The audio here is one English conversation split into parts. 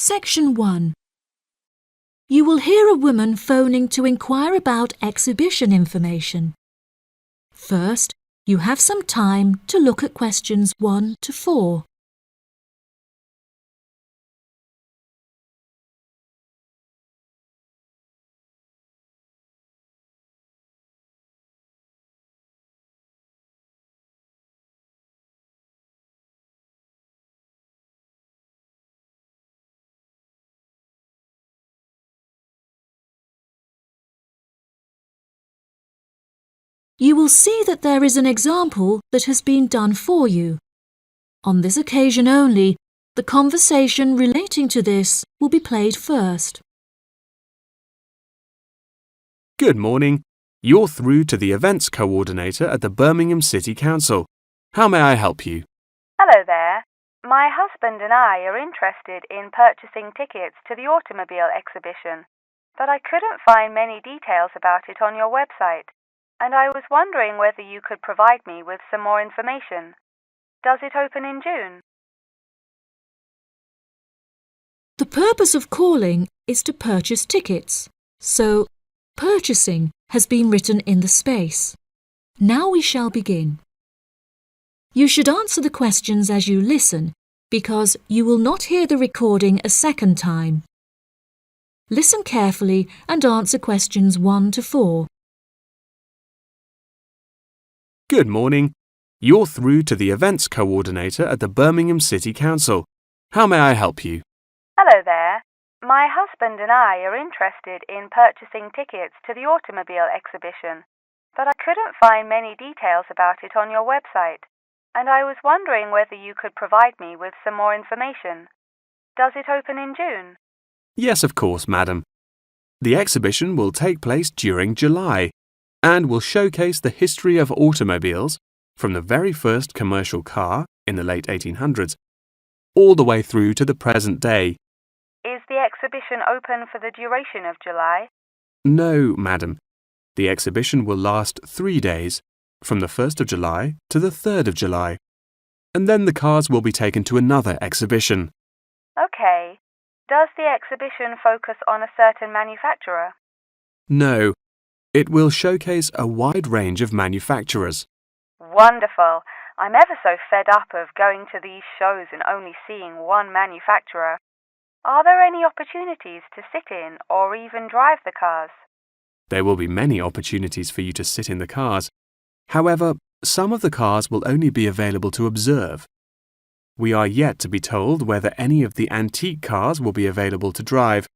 Section 1. You will hear a woman phoning to inquire about exhibition information. First, you have some time to look at questions 1 to 4. You will see that there is an example that has been done for you. On this occasion only, the conversation relating to this will be played first. Good morning. You're through to the events coordinator at the Birmingham City Council. How may I help you? Hello there. My husband and I are interested in purchasing tickets to the automobile exhibition, but I couldn't find many details about it on your website, and I was wondering whether you could provide me with some more information. Does it open in June? The purpose of calling is to purchase tickets, so purchasing has been written in the space. Now we shall begin. You should answer the questions as you listen, because you will not hear the recording a second time. Listen carefully and answer questions 1 to 4. Good morning. You're through to the events coordinator at the Birmingham City Council. How may I help you? Hello there. My husband and I are interested in purchasing tickets to the automobile exhibition, but I couldn't find many details about it on your website, and I was wondering whether you could provide me with some more information. Does it open in June? Yes, of course, madam. The exhibition will take place during July and will showcase the history of automobiles from the very first commercial car in the late 1800s all the way through to the present day. Is the exhibition open for the duration of July? No, madam. The exhibition will last 3 days, from the 1st of July to the 3rd of July, and then the cars will be taken to another exhibition. Okay. Does the exhibition focus on a certain manufacturer? No, it will showcase a wide range of manufacturers. Wonderful. I'm ever so fed up of going to these shows and only seeing one manufacturer. Are there any opportunities to sit in or even drive the cars? There will be many opportunities for you to sit in the cars. However, some of the cars will only be available to observe. We are yet to be told whether any of the antique cars will be available to drive.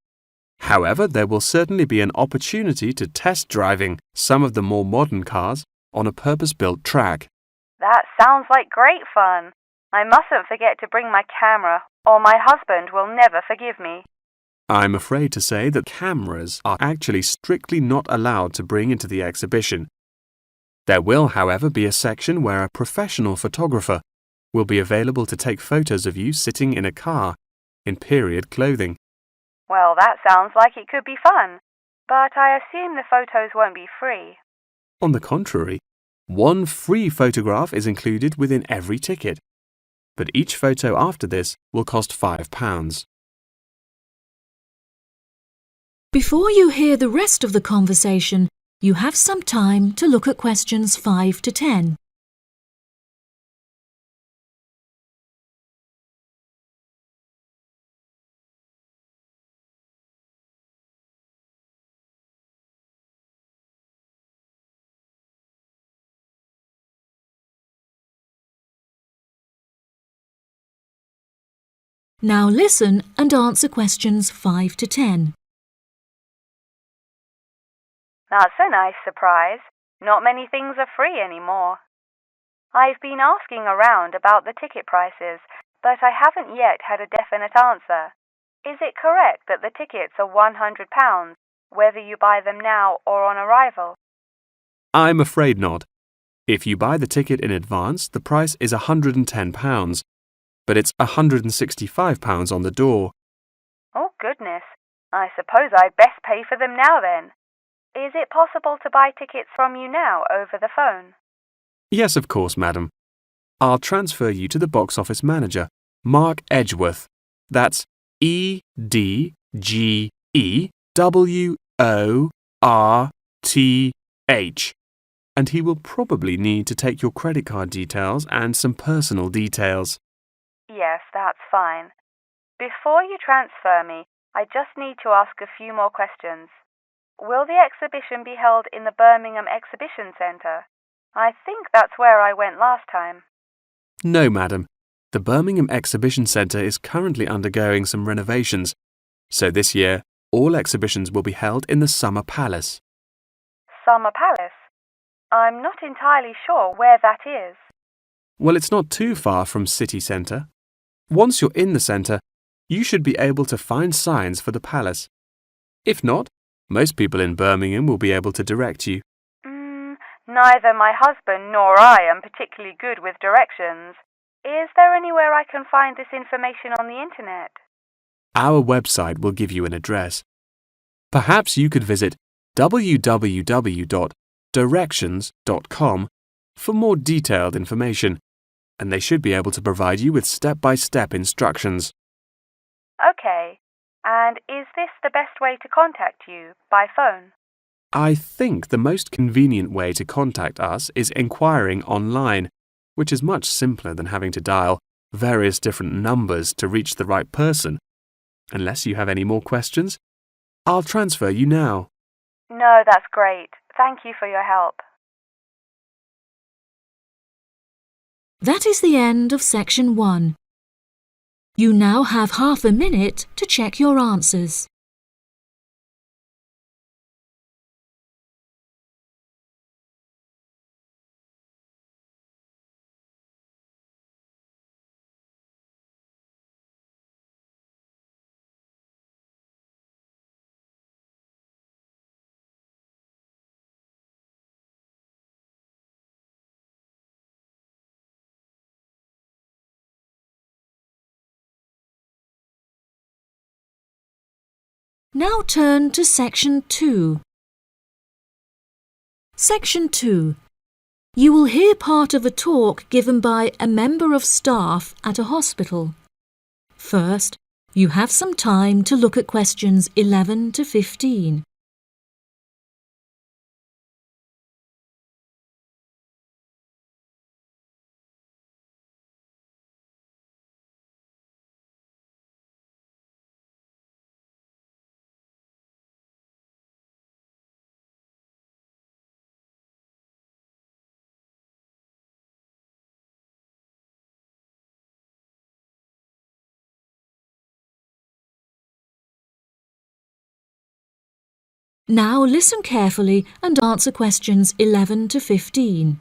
However, there will certainly be an opportunity to test driving some of the more modern cars on a purpose-built track. That sounds like great fun. I mustn't forget to bring my camera, or my husband will never forgive me. I'm afraid to say that cameras are actually strictly not allowed to bring into the exhibition. There will, however, be a section where a professional photographer will be available to take photos of you sitting in a car in period clothing. Well, that sounds like it could be fun, but I assume the photos won't be free. On the contrary, one free photograph is included within every ticket, but each photo after this will cost £5. Before you hear the rest of the conversation, you have some time to look at questions 5 to 10. Now listen and answer questions 5 to 10. That's a nice surprise. Not many things are free anymore. I've been asking around about the ticket prices, but I haven't yet had a definite answer. Is it correct that the tickets are £100, whether you buy them now or on arrival? I'm afraid not. If you buy the ticket in advance, the price is £110, but it's £165 on the door. Oh, goodness. I suppose I'd best pay for them now then. Is it possible to buy tickets from you now over the phone? Yes, of course, madam. I'll transfer you to the box office manager, Mark Edgeworth. That's EDGEWORTH, and he will probably need to take your credit card details and some personal details. Yes, that's fine. Before you transfer me, I just need to ask a few more questions. Will the exhibition be held in the Birmingham Exhibition Centre? I think that's where I went last time. No, madam. The Birmingham Exhibition Centre is currently undergoing some renovations, so this year all exhibitions will be held in the Summer Palace. Summer Palace? I'm not entirely sure where that is. Well, it's not too far from City Centre. Once you're in the centre, you should be able to find signs for the palace. If not, most people in Birmingham will be able to direct you. Neither my husband nor I am particularly good with directions. Is there anywhere I can find this information on the internet? Our website will give you an address. Perhaps you could visit www.directions.com for more detailed information, and they should be able to provide you with step-by-step instructions. Okay. And is this the best way to contact you, by phone? I think the most convenient way to contact us is inquiring online, which is much simpler than having to dial various different numbers to reach the right person. Unless you have any more questions, I'll transfer you now. No, that's great. Thank you for your help. That is the end of section 1. You now have half a minute to check your answers. Now turn to section 2. Section 2. You will hear part of a talk given by a member of staff at a hospital. First, you have some time to look at questions 11 to 15. Now listen carefully and answer questions 11 to 15.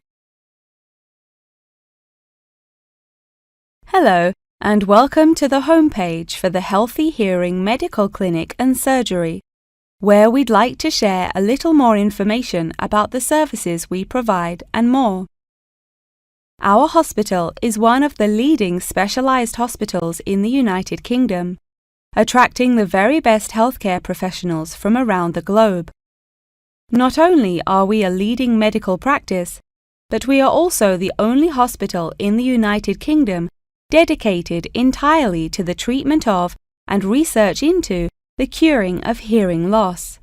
Hello, and welcome to the homepage for the Healthy Hearing Medical Clinic and Surgery, where we'd like to share a little more information about the services we provide and more. Our hospital is one of the leading specialised hospitals in the United Kingdom, attracting the very best healthcare professionals from around the globe. Not only are we a leading medical practice, but we are also the only hospital in the United Kingdom dedicated entirely to the treatment of and research into the curing of hearing loss.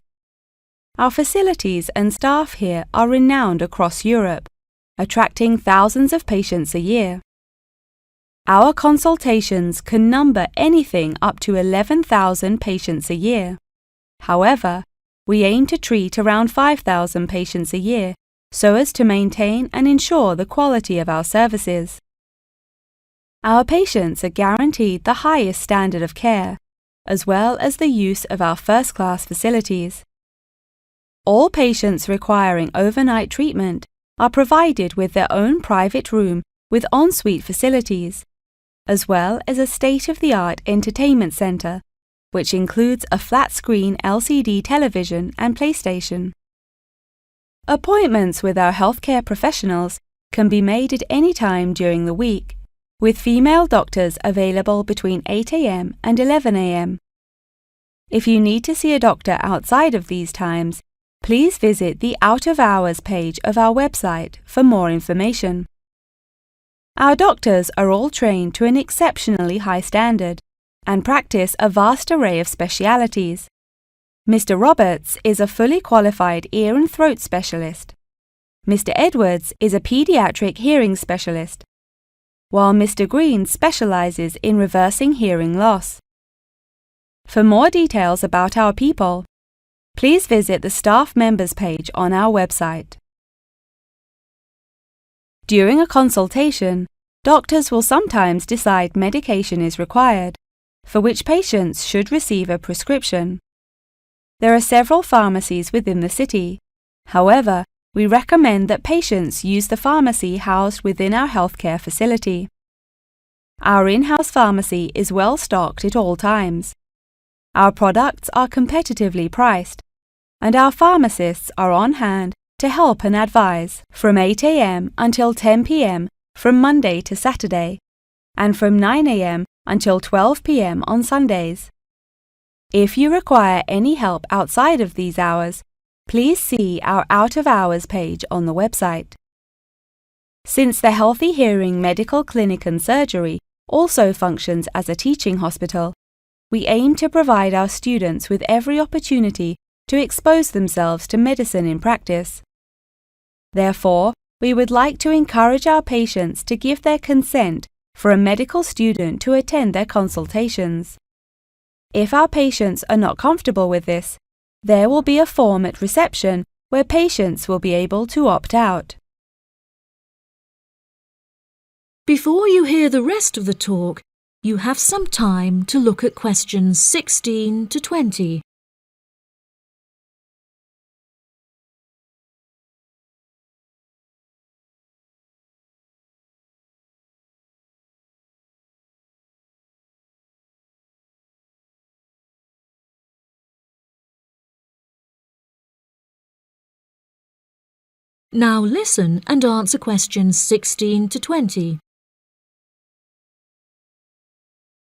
Our facilities and staff here are renowned across Europe, attracting thousands of patients a year. Our consultations can number anything up to 11,000 patients a year. However, we aim to treat around 5,000 patients a year so as to maintain and ensure the quality of our services. Our patients are guaranteed the highest standard of care, as well as the use of our first-class facilities. All patients requiring overnight treatment are provided with their own private room with ensuite facilities, as well as a state-of-the-art entertainment centre, which includes a flat-screen LCD television and PlayStation. Appointments with our healthcare professionals can be made at any time during the week, with female doctors available between 8 a.m. and 11 a.m. If you need to see a doctor outside of these times, please visit the Out of Hours page of our website for more information. Our doctors are all trained to an exceptionally high standard, and practice a vast array of specialities. Mr. Roberts is a fully qualified ear and throat specialist. Mr. Edwards is a pediatric hearing specialist, while Mr. Green specializes in reversing hearing loss. For more details about our people, please visit the staff members page on our website. During a consultation, doctors will sometimes decide medication is required, for which patients should receive a prescription. There are several pharmacies within the city. However, we recommend that patients use the pharmacy housed within our healthcare facility. Our in-house pharmacy is well stocked at all times. Our products are competitively priced, and our pharmacists are on hand to help and advise from 8 a.m. until 10 p.m. from Monday to Saturday, and from 9 a.m. until 12 p.m. on Sundays. If you require any help outside of these hours, please see our out-of-hours page on the website. Since the Healthy Hearing Medical Clinic and Surgery also functions as a teaching hospital, we aim to provide our students with every opportunity to expose themselves to medicine in practice. Therefore, we would like to encourage our patients to give their consent for a medical student to attend their consultations. If our patients are not comfortable with this, there will be a form at reception where patients will be able to opt out. Before you hear the rest of the talk, you have some time to look at questions 16 to 20. Now listen and answer questions 16 to 20.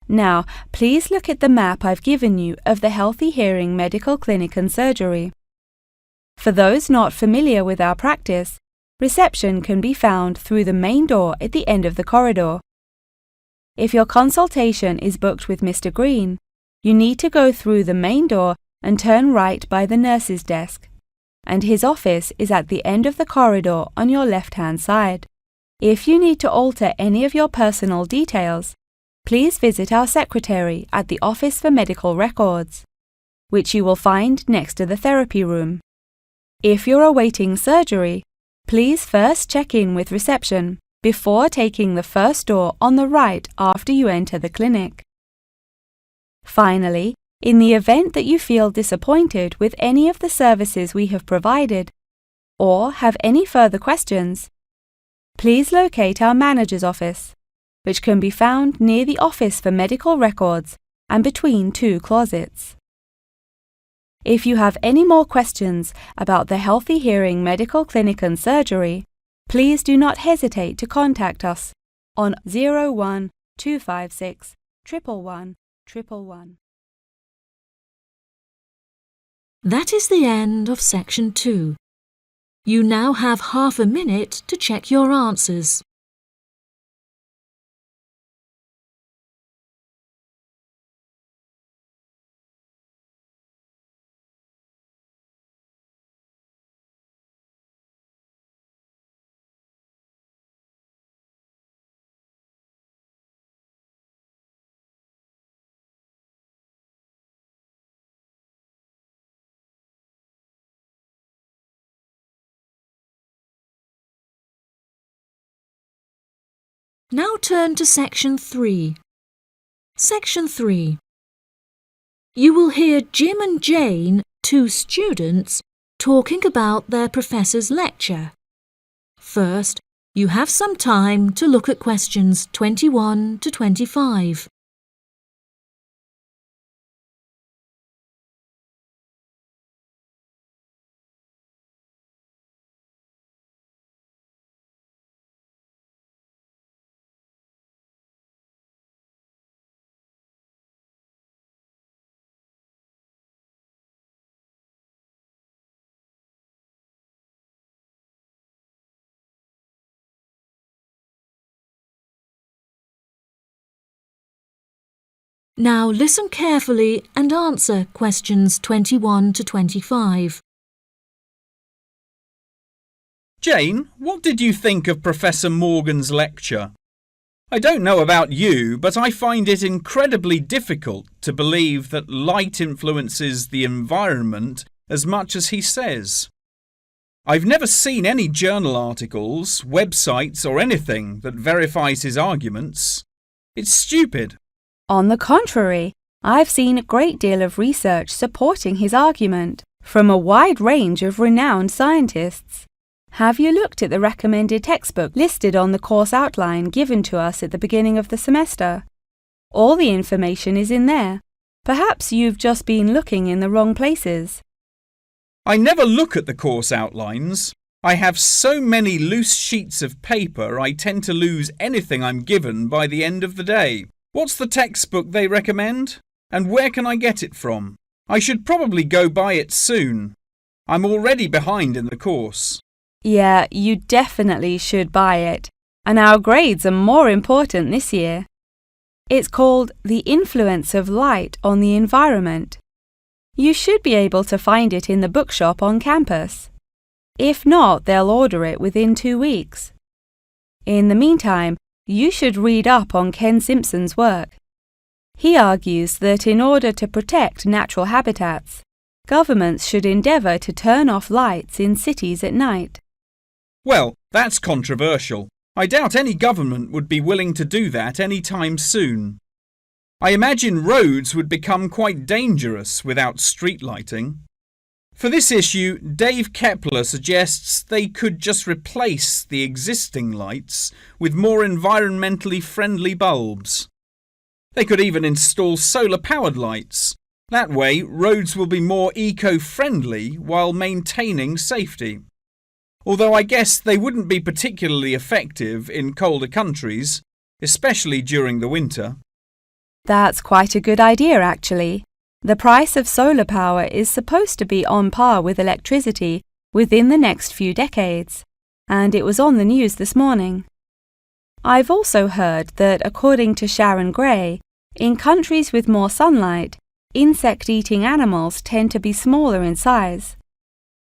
Now, please look at the map I've given you of the Healthy Hearing Medical Clinic and Surgery. For those not familiar with our practice, reception can be found through the main door at the end of the corridor. If your consultation is booked with Mr. Green, you need to go through the main door and turn right by the nurse's desk, and his office is at the end of the corridor on your left-hand side. If you need to alter any of your personal details, please visit our secretary at the Office for Medical Records, which you will find next to the therapy room. If you're awaiting surgery, please first check in with reception before taking the first door on the right after you enter the clinic. Finally, in the event that you feel disappointed with any of the services we have provided, or have any further questions, please locate our manager's office, which can be found near the Office for Medical Records and between two closets. If you have any more questions about the Healthy Hearing Medical Clinic and Surgery, please do not hesitate to contact us on 01 256 111 111. That is the end of section 2. You now have half a minute to check your answers. Now turn to section 3. Section 3. You will hear Jim and Jane, two students, talking about their professor's lecture. First, you have some time to look at questions 21 to 25. Now listen carefully and answer questions 21 to 25. Jane, what did you think of Professor Morgan's lecture? I don't know about you, but I find it incredibly difficult to believe that light influences the environment as much as he says. I've never seen any journal articles, websites or anything that verifies his arguments. It's stupid. On the contrary, I've seen a great deal of research supporting his argument from a wide range of renowned scientists. Have you looked at the recommended textbook listed on the course outline given to us at the beginning of the semester? All the information is in there. Perhaps you've just been looking in the wrong places. I never look at the course outlines. I have so many loose sheets of paper I tend to lose anything I'm given by the end of the day. What's the textbook they recommend? And where can I get it from? I should probably go buy it soon. I'm already behind in the course. Yeah, you definitely should buy it. And our grades are more important this year. It's called The Influence of Light on the Environment. You should be able to find it in the bookshop on campus. If not, they'll order it within 2 weeks. In the meantime, you should read up on Ken Simpson's work. He argues that in order to protect natural habitats, governments should endeavour to turn off lights in cities at night. Well, that's controversial. I doubt any government would be willing to do that any time soon. I imagine roads would become quite dangerous without street lighting. For this issue, Dave Kepler suggests they could just replace the existing lights with more environmentally friendly bulbs. They could even install solar-powered lights. That way, roads will be more eco-friendly while maintaining safety. Although I guess they wouldn't be particularly effective in colder countries, especially during the winter. That's quite a good idea, actually. The price of solar power is supposed to be on par with electricity within the next few decades, and it was on the news this morning. I've also heard that, according to Sharon Gray, in countries with more sunlight, insect-eating animals tend to be smaller in size.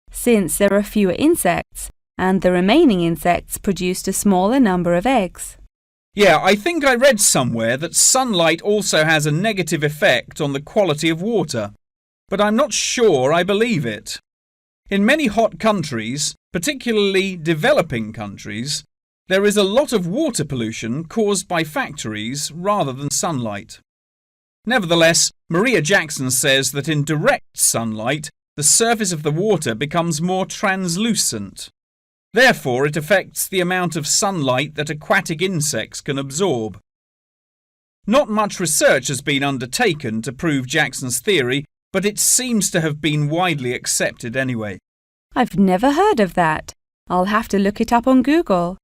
Since there are fewer insects, and the remaining insects produced a smaller number of eggs. Yeah, I think I read somewhere that sunlight also has a negative effect on the quality of water, but I'm not sure I believe it. In many hot countries, particularly developing countries, there is a lot of water pollution caused by factories rather than sunlight. Nevertheless, Maria Jackson says that in direct sunlight, the surface of the water becomes more translucent. Therefore, it affects the amount of sunlight that aquatic insects can absorb. Not much research has been undertaken to prove Jackson's theory, but it seems to have been widely accepted anyway. I've never heard of that. I'll have to look it up on Google.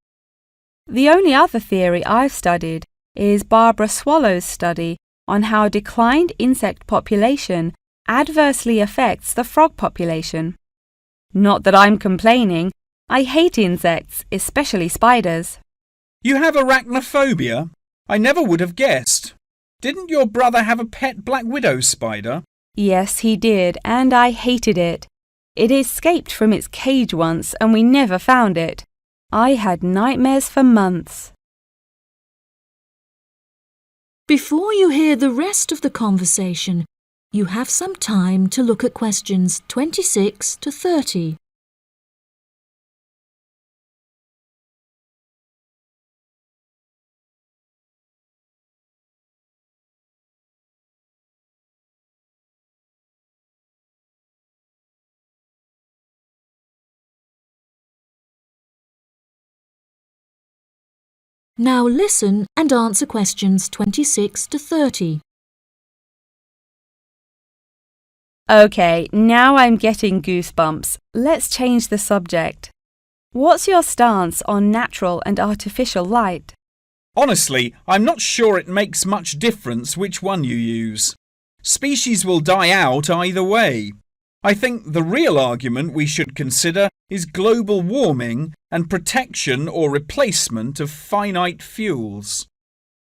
The only other theory I've studied is Barbara Swallow's study on how declined insect population adversely affects the frog population. Not that I'm complaining. I hate insects, especially spiders. You have arachnophobia? I never would have guessed. Didn't your brother have a pet black widow spider? Yes, he did, and I hated it. It escaped from its cage once, and we never found it. I had nightmares for months. Before you hear the rest of the conversation, you have some time to look at questions 26 to 30. Now listen and answer questions 26 to 30. Okay, now I'm getting goosebumps. Let's change the subject. What's your stance on natural and artificial light? Honestly, I'm not sure it makes much difference which one you use. Species will die out either way. I think the real argument we should consider is global warming and protection or replacement of finite fuels.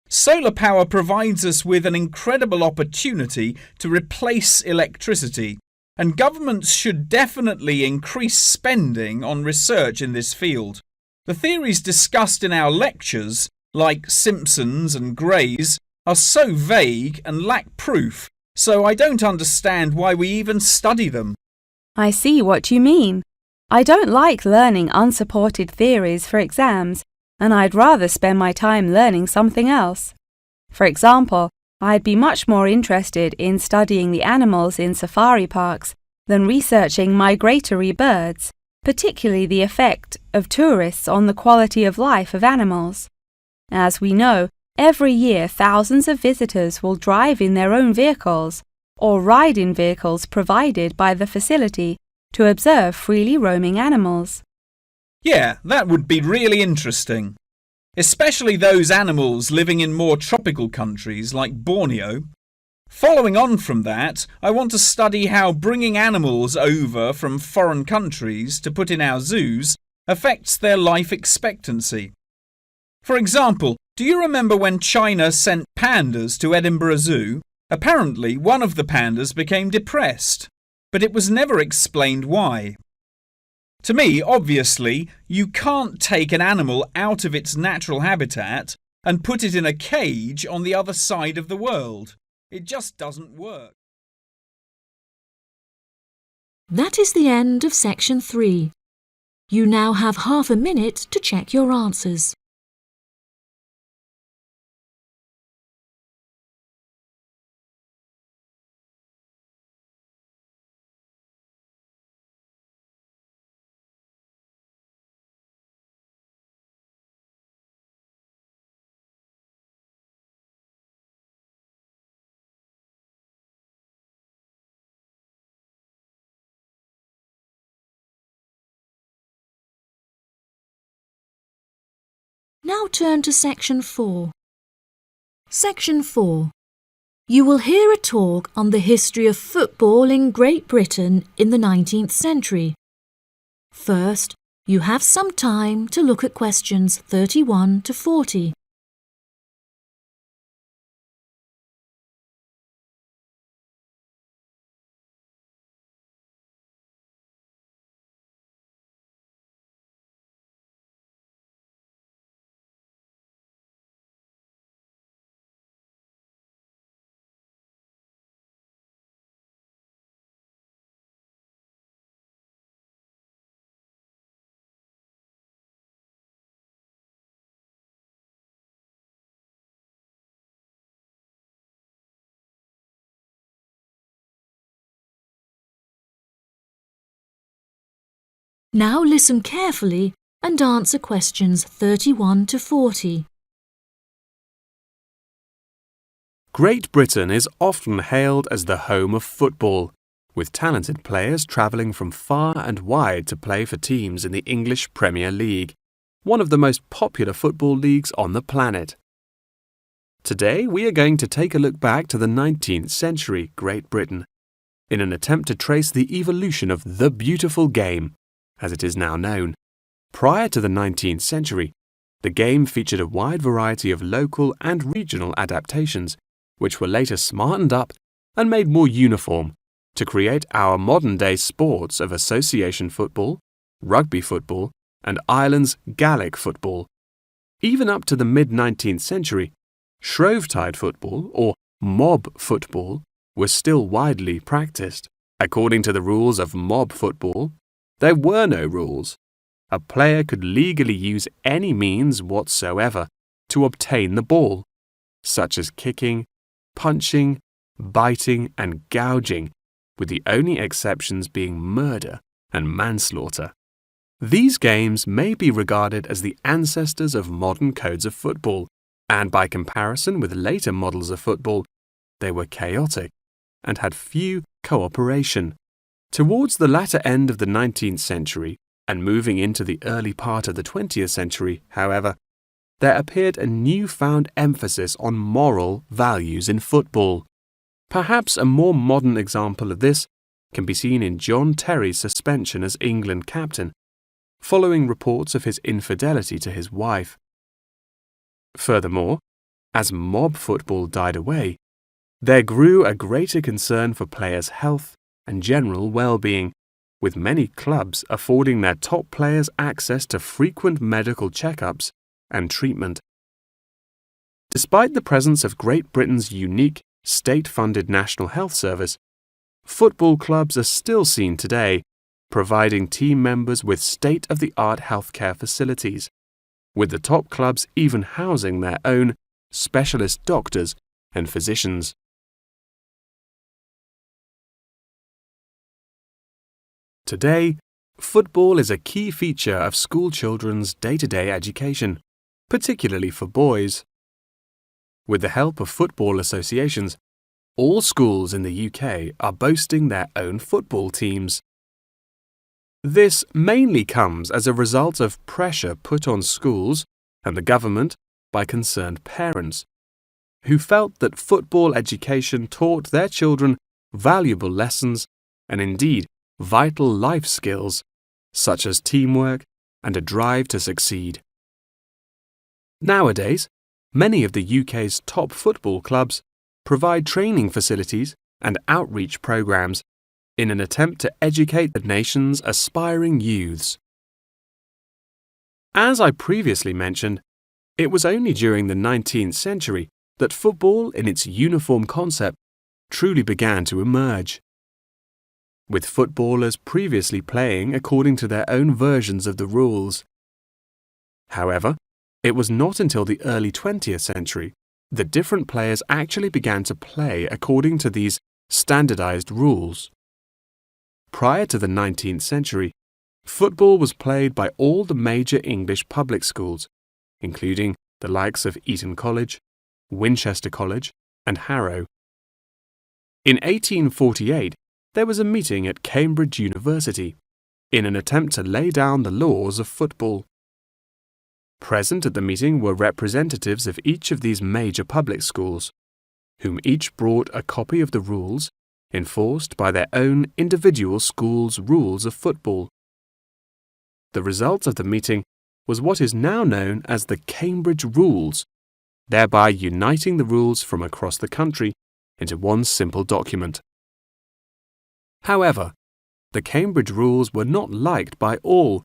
Solar power provides us with an incredible opportunity to replace electricity, and governments should definitely increase spending on research in this field. The theories discussed in our lectures, like Simpson's and Gray's, are so vague and lack proof, so I don't understand why we even study them. I see what you mean. I don't like learning unsupported theories for exams, and I'd rather spend my time learning something else. For example, I'd be much more interested in studying the animals in safari parks than researching migratory birds, particularly the effect of tourists on the quality of life of animals. As we know, every year thousands of visitors will drive in their own vehicles or ride in vehicles provided by the facility to observe freely roaming animals. Yeah, that would be really interesting. Especially those animals living in more tropical countries like Borneo. Following on from that, I want to study how bringing animals over from foreign countries to put in our zoos affects their life expectancy. For example, do you remember when China sent pandas to Edinburgh Zoo? Apparently, one of the pandas became depressed, but it was never explained why. To me, obviously, you can't take an animal out of its natural habitat and put it in a cage on the other side of the world. It just doesn't work. That is the end of section 3. You now have half a minute to check your answers. Now turn to section 4. Section 4. You will hear a talk on the history of football in Great Britain in the 19th century. First, you have some time to look at questions 31 to 40. Now listen carefully and answer questions 31 to 40. Great Britain is often hailed as the home of football, with talented players travelling from far and wide to play for teams in the English Premier League, one of the most popular football leagues on the planet. Today we are going to take a look back to the 19th century Great Britain, in an attempt to trace the evolution of the beautiful game, as it is now known. Prior to the 19th century, the game featured a wide variety of local and regional adaptations, which were later smartened up and made more uniform to create our modern-day sports of association football, rugby football, and Ireland's Gaelic football. Even up to the mid-19th century, Shrovetide football, or mob football, was still widely practiced. According to the rules of mob football, there were no rules. A player could legally use any means whatsoever to obtain the ball, such as kicking, punching, biting, and gouging, with the only exceptions being murder and manslaughter. These games may be regarded as the ancestors of modern codes of football, and by comparison with later models of football, they were chaotic and had few cooperation. Towards the latter end of the 19th century and moving into the early part of the 20th century, however, there appeared a newfound emphasis on moral values in football. Perhaps a more modern example of this can be seen in John Terry's suspension as England captain, following reports of his infidelity to his wife. Furthermore, as mob football died away, there grew a greater concern for players' health and general well-being, with many clubs affording their top players access to frequent medical checkups and treatment. Despite the presence of Great Britain's unique state-funded National Health Service, football clubs are still seen today providing team members with state-of-the-art healthcare facilities, with the top clubs even housing their own specialist doctors and physicians. Today, football is a key feature of school children's day-to-day education, particularly for boys. With the help of football associations, all schools in the UK are boasting their own football teams. This mainly comes as a result of pressure put on schools and the government by concerned parents, who felt that football education taught their children valuable lessons and indeed vital life skills, such as teamwork and a drive to succeed. Nowadays, many of the UK's top football clubs provide training facilities and outreach programs in an attempt to educate the nation's aspiring youths. As I previously mentioned, it was only during the 19th century that football in its uniform concept truly began to emerge, with footballers previously playing according to their own versions of the rules. However, it was not until the early 20th century that different players actually began to play according to these standardized rules. Prior to the 19th century, football was played by all the major English public schools, including the likes of Eton College, Winchester College, and Harrow. In 1848, there was a meeting at Cambridge University in an attempt to lay down the laws of football. Present at the meeting were representatives of each of these major public schools, whom each brought a copy of the rules enforced by their own individual school's rules of football. The result of the meeting was what is now known as the Cambridge Rules, thereby uniting the rules from across the country into one simple document. However, the Cambridge Rules were not liked by all,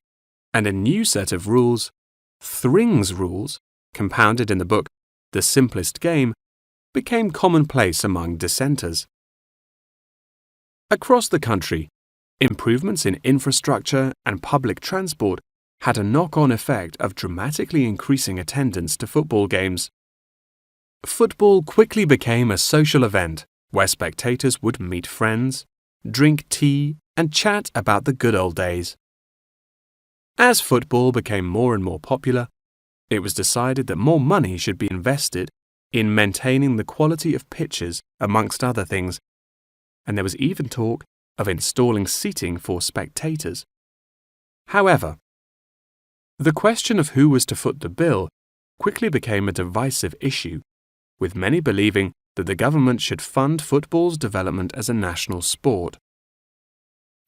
and a new set of rules, Thring's Rules, compounded in the book The Simplest Game, became commonplace among dissenters. Across the country, improvements in infrastructure and public transport had a knock-on effect of dramatically increasing attendance to football games. Football quickly became a social event where spectators would meet friends, drink tea, and chat about the good old days. As football became more and more popular, it was decided that more money should be invested in maintaining the quality of pitches, amongst other things, and there was even talk of installing seating for spectators. However, the question of who was to foot the bill quickly became a divisive issue, with many believing that the government should fund football's development as a national sport.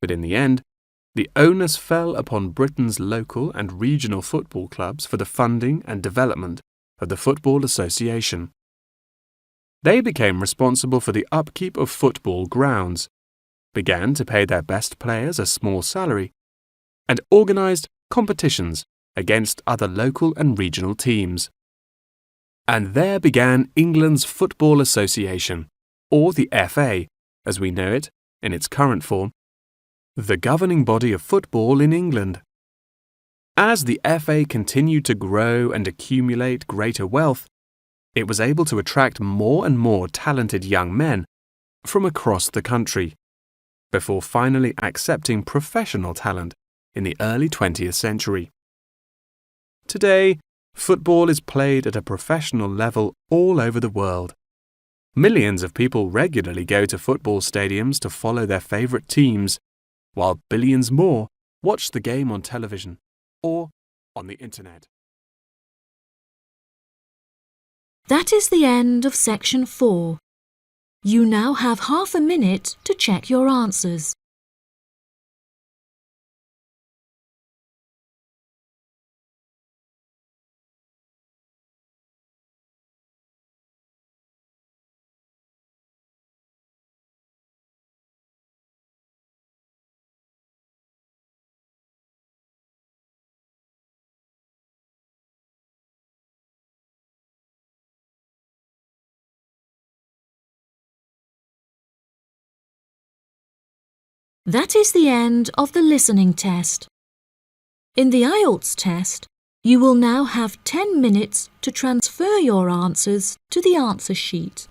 But in the end, the onus fell upon Britain's local and regional football clubs for the funding and development of the Football Association. They became responsible for the upkeep of football grounds, began to pay their best players a small salary, and organised competitions against other local and regional teams. And there began England's Football Association, or the FA, as we know it in its current form, the governing body of football in England. As the FA continued to grow and accumulate greater wealth, it was able to attract more and more talented young men from across the country, before finally accepting professional talent in the early 20th century. Today, football is played at a professional level all over the world. Millions of people regularly go to football stadiums to follow their favourite teams, while billions more watch the game on television or on the internet. That is the end of section 4. You now have half a minute to check your answers. That is the end of the listening test. In the Ielts test, you will now have 10 minutes to transfer your answers to the answer sheet.